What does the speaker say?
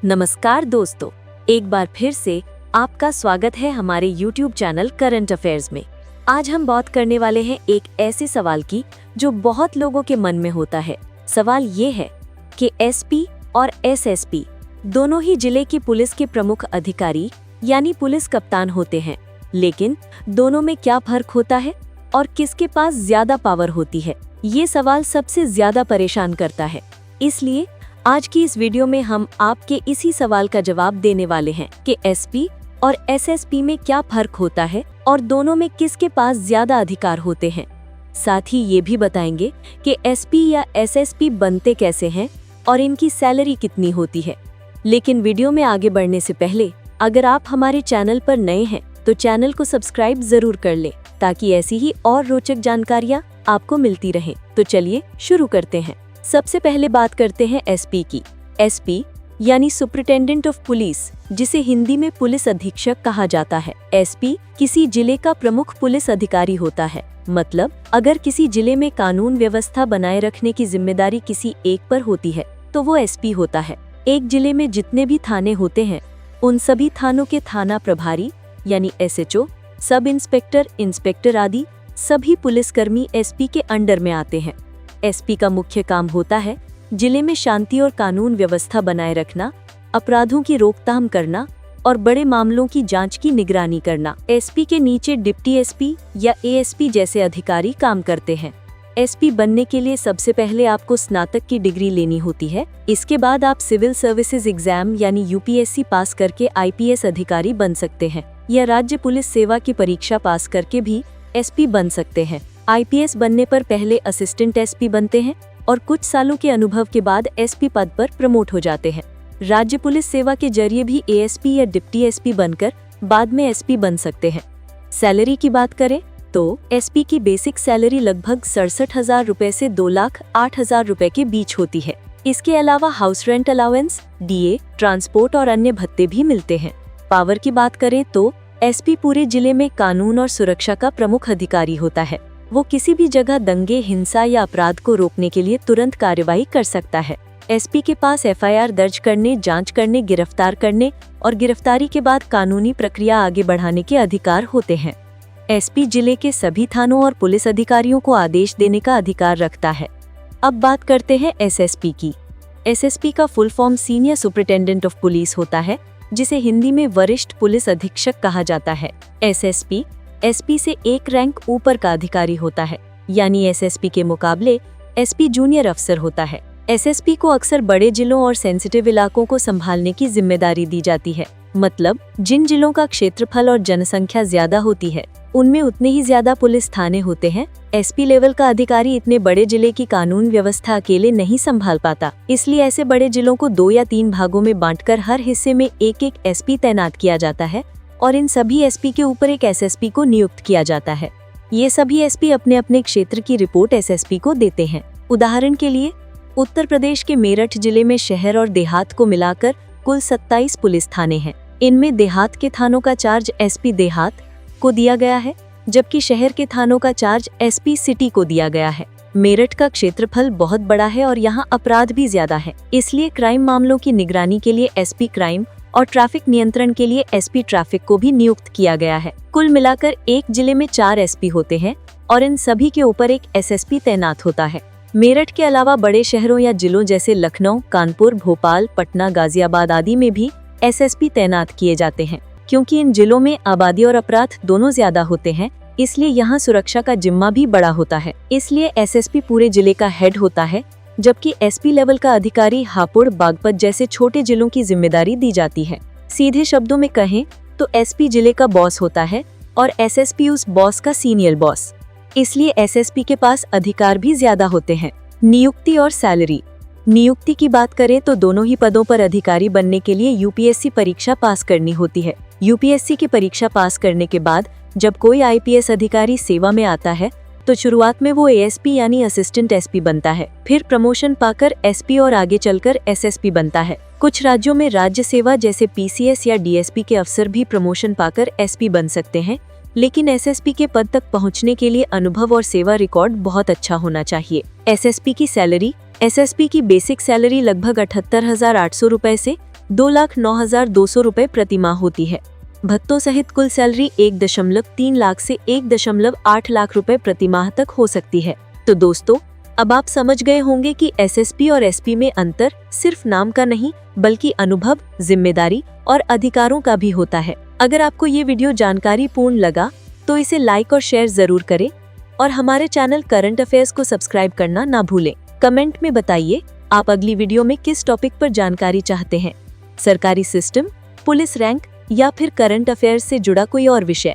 नमस्कार दोस्तों, एक बार फिर से आपका स्वागत है हमारे YouTube चैनल करंट अफेयर्स में। आज हम बात करने वाले हैं एक ऐसे सवाल की जो बहुत लोगों के मन में होता है। सवाल ये है कि एसपी और एसएसपी दोनों ही जिले की पुलिस के प्रमुख अधिकारी यानी पुलिस कप्तान होते हैं, लेकिन दोनों में क्या फर्क होता है और किसके पास ज्यादा पावर होती है, ये सवाल सबसे ज्यादा परेशान करता है। इसलिए आज की इस वीडियो में हम आपके इसी सवाल का जवाब देने वाले हैं कि एसपी और एसएसपी में क्या फर्क होता है और दोनों में किसके पास ज्यादा अधिकार होते हैं। साथ ही ये भी बताएंगे कि एसपी या एसएसपी बनते कैसे हैं और इनकी सैलरी कितनी होती है। लेकिन वीडियो में आगे बढ़ने से पहले अगर आप हमारे चैनल पर नए हैं तो चैनल को सब्सक्राइब जरूर कर लें ताकि ऐसी ही और रोचक जानकारियाँ आपको मिलती रहें। तो चलिए शुरू करते हैं। सबसे पहले बात करते हैं एसपी की। एसपी यानी सुपरिटेंडेंट ऑफ पुलिस, जिसे हिंदी में पुलिस अधीक्षक कहा जाता है। एसपी किसी जिले का प्रमुख पुलिस अधिकारी होता है। मतलब अगर किसी जिले में कानून व्यवस्था बनाए रखने की जिम्मेदारी किसी एक पर होती है तो वो एसपी होता है। एक जिले में जितने भी थाने होते हैं उन सभी थानों के थाना प्रभारी यानी एसएचओ, सब इंस्पेक्टर, इंस्पेक्टर आदि सभी पुलिसकर्मी एसपी के अंडर में आते हैं। एसपी का मुख्य काम होता है जिले में शांति और कानून व्यवस्था बनाए रखना, अपराधों की रोकथाम करना और बड़े मामलों की जांच की निगरानी करना। एसपी के नीचे डिप्टी एसपी या एएसपी जैसे अधिकारी काम करते हैं। एसपी बनने के लिए सबसे पहले आपको स्नातक की डिग्री लेनी होती है। इसके बाद आप सिविल सर्विसेज एग्जाम यानी यूपीएससी पास करके आईपीएस अधिकारी बन सकते हैं या राज्य पुलिस सेवा की परीक्षा पास करके भी एसपी बन सकते हैं। आईपीएस बनने पर पहले असिस्टेंट एसपी बनते हैं और कुछ सालों के अनुभव के बाद एसपी पद पर प्रमोट हो जाते हैं। राज्य पुलिस सेवा के जरिए भी एएसपी या डिप्टी एसपी बनकर बाद में एसपी बन सकते हैं। सैलरी की बात करें तो एसपी की बेसिक सैलरी लगभग 67,000 रुपए से 2,08,000 रुपए के बीच होती है। इसके अलावा house rent allowance, DA, transport और अन्य भत्ते भी मिलते हैं। पावर की बात करें तो एसपी पूरे जिले में कानून और सुरक्षा का प्रमुख अधिकारी होता है। वो किसी भी जगह दंगे, हिंसा या अपराध को रोकने के लिए तुरंत कार्यवाही कर सकता है। एसपी के पास एफआईआर दर्ज करने, जांच करने, गिरफ्तार करने और गिरफ्तारी के बाद कानूनी प्रक्रिया आगे बढ़ाने के अधिकार होते हैं। एसपी जिले के सभी थानों और पुलिस अधिकारियों को आदेश देने का अधिकार रखता है। अब बात करते हैं एसएसपी की। एसएसपी का full form senior superintendent of police होता है, जिसे हिंदी में वरिष्ठ पुलिस अधीक्षक कहा जाता है। एसएसपी एसपी से एक रैंक ऊपर का अधिकारी होता है, यानी एसएसपी के मुकाबले एसपी जूनियर अफसर होता है। एसएसपी को अक्सर बड़े जिलों और सेंसिटिव इलाकों को संभालने की जिम्मेदारी दी जाती है। मतलब जिन जिलों का क्षेत्रफल और जनसंख्या ज्यादा होती है उनमें उतने ही ज्यादा पुलिस थाने होते हैं। एसपी लेवल का अधिकारी इतने बड़े जिले की कानून व्यवस्था अकेले नहीं संभाल पाता, इसलिए ऐसे बड़े जिलों को 2 या 3 भागों में बांटकर हर हिस्से में एक एसपी तैनात किया जाता है और इन सभी एसपी के ऊपर एक एसएसपी को नियुक्त किया जाता है। ये सभी एसपी अपने अपने क्षेत्र की रिपोर्ट एसएसपी को देते हैं। उदाहरण के लिए उत्तर प्रदेश के मेरठ जिले में शहर और देहात को मिलाकर कुल 27 पुलिस थाने हैं। इनमें देहात के थानों का चार्ज एसपी देहात को दिया गया है, जबकि शहर के थानों का चार्ज एसपी सिटी को दिया गया है। मेरठ का क्षेत्रफल बहुत बड़ा है और यहाँ अपराध भी ज्यादा है, इसलिए क्राइम मामलों की निगरानी के लिए एसपी क्राइम और ट्रैफिक नियंत्रण के लिए एसपी ट्रैफिक को भी नियुक्त किया गया है। कुल मिलाकर एक जिले में 4 एसपी होते हैं और इन सभी के ऊपर एक एसएसपी तैनात होता है। मेरठ के अलावा बड़े शहरों या जिलों जैसे लखनऊ, कानपुर, भोपाल, पटना, गाजियाबाद आदि में भी एसएसपी तैनात किए जाते हैं। क्योंकि इन जिलों में आबादी और अपराध दोनों ज्यादा होते हैं, इसलिए यहाँ सुरक्षा का जिम्मा भी बड़ा होता है। इसलिए एसएसपी पूरे जिले का हेड होता है, जबकि एसपी लेवल का अधिकारी हापुड़, बागपत जैसे छोटे जिलों की जिम्मेदारी दी जाती है। सीधे शब्दों में कहें तो एसपी जिले का बॉस होता है और एसएसपी उस बॉस का सीनियर बॉस, इसलिए एसएसपी के पास अधिकार भी ज्यादा होते हैं। नियुक्ति और सैलरी। नियुक्ति की बात करें तो दोनों ही पदों पर अधिकारी बनने के लिए यूपीएससी परीक्षा पास करनी होती है। यूपीएससी की परीक्षा पास करने के बाद जब कोई आईपीएस अधिकारी सेवा में आता है तो शुरुआत में वो एएसपी यानी असिस्टेंट एसपी बनता है, फिर प्रमोशन पाकर एसपी और आगे चलकर एसएसपी बनता है। कुछ राज्यों में राज्य सेवा जैसे पीसीएस या डीएसपी के अफसर भी प्रमोशन पाकर एसपी बन सकते हैं, लेकिन एसएसपी के पद तक पहुंचने के लिए अनुभव और सेवा रिकॉर्ड बहुत अच्छा होना चाहिए। एसएसपी की सैलरी। एसएसपी की बेसिक सैलरी लगभग 78,800 रुपए से 2,09,200 रुपए प्रति माह होती है। भत्तों सहित कुल सैलरी 1.3 लाख से 1.8 लाख रुपए प्रति माह तक हो सकती है। तो दोस्तों, अब आप समझ गए होंगे कि एसएसपी और एसपी में अंतर सिर्फ नाम का नहीं बल्कि अनुभव, जिम्मेदारी और अधिकारों का भी होता है। अगर आपको ये वीडियो जानकारी पूर्ण लगा तो इसे लाइक और शेयर जरूर करें और हमारे चैनल करंट अफेयर्स को सब्सक्राइब करना ना भूलें। कमेंट में बताइए आप अगली वीडियो में किस टॉपिक पर जानकारी चाहते हैं, सरकारी सिस्टम, पुलिस रैंक या फिर करंट अफेयर्स से जुड़ा कोई और विषय।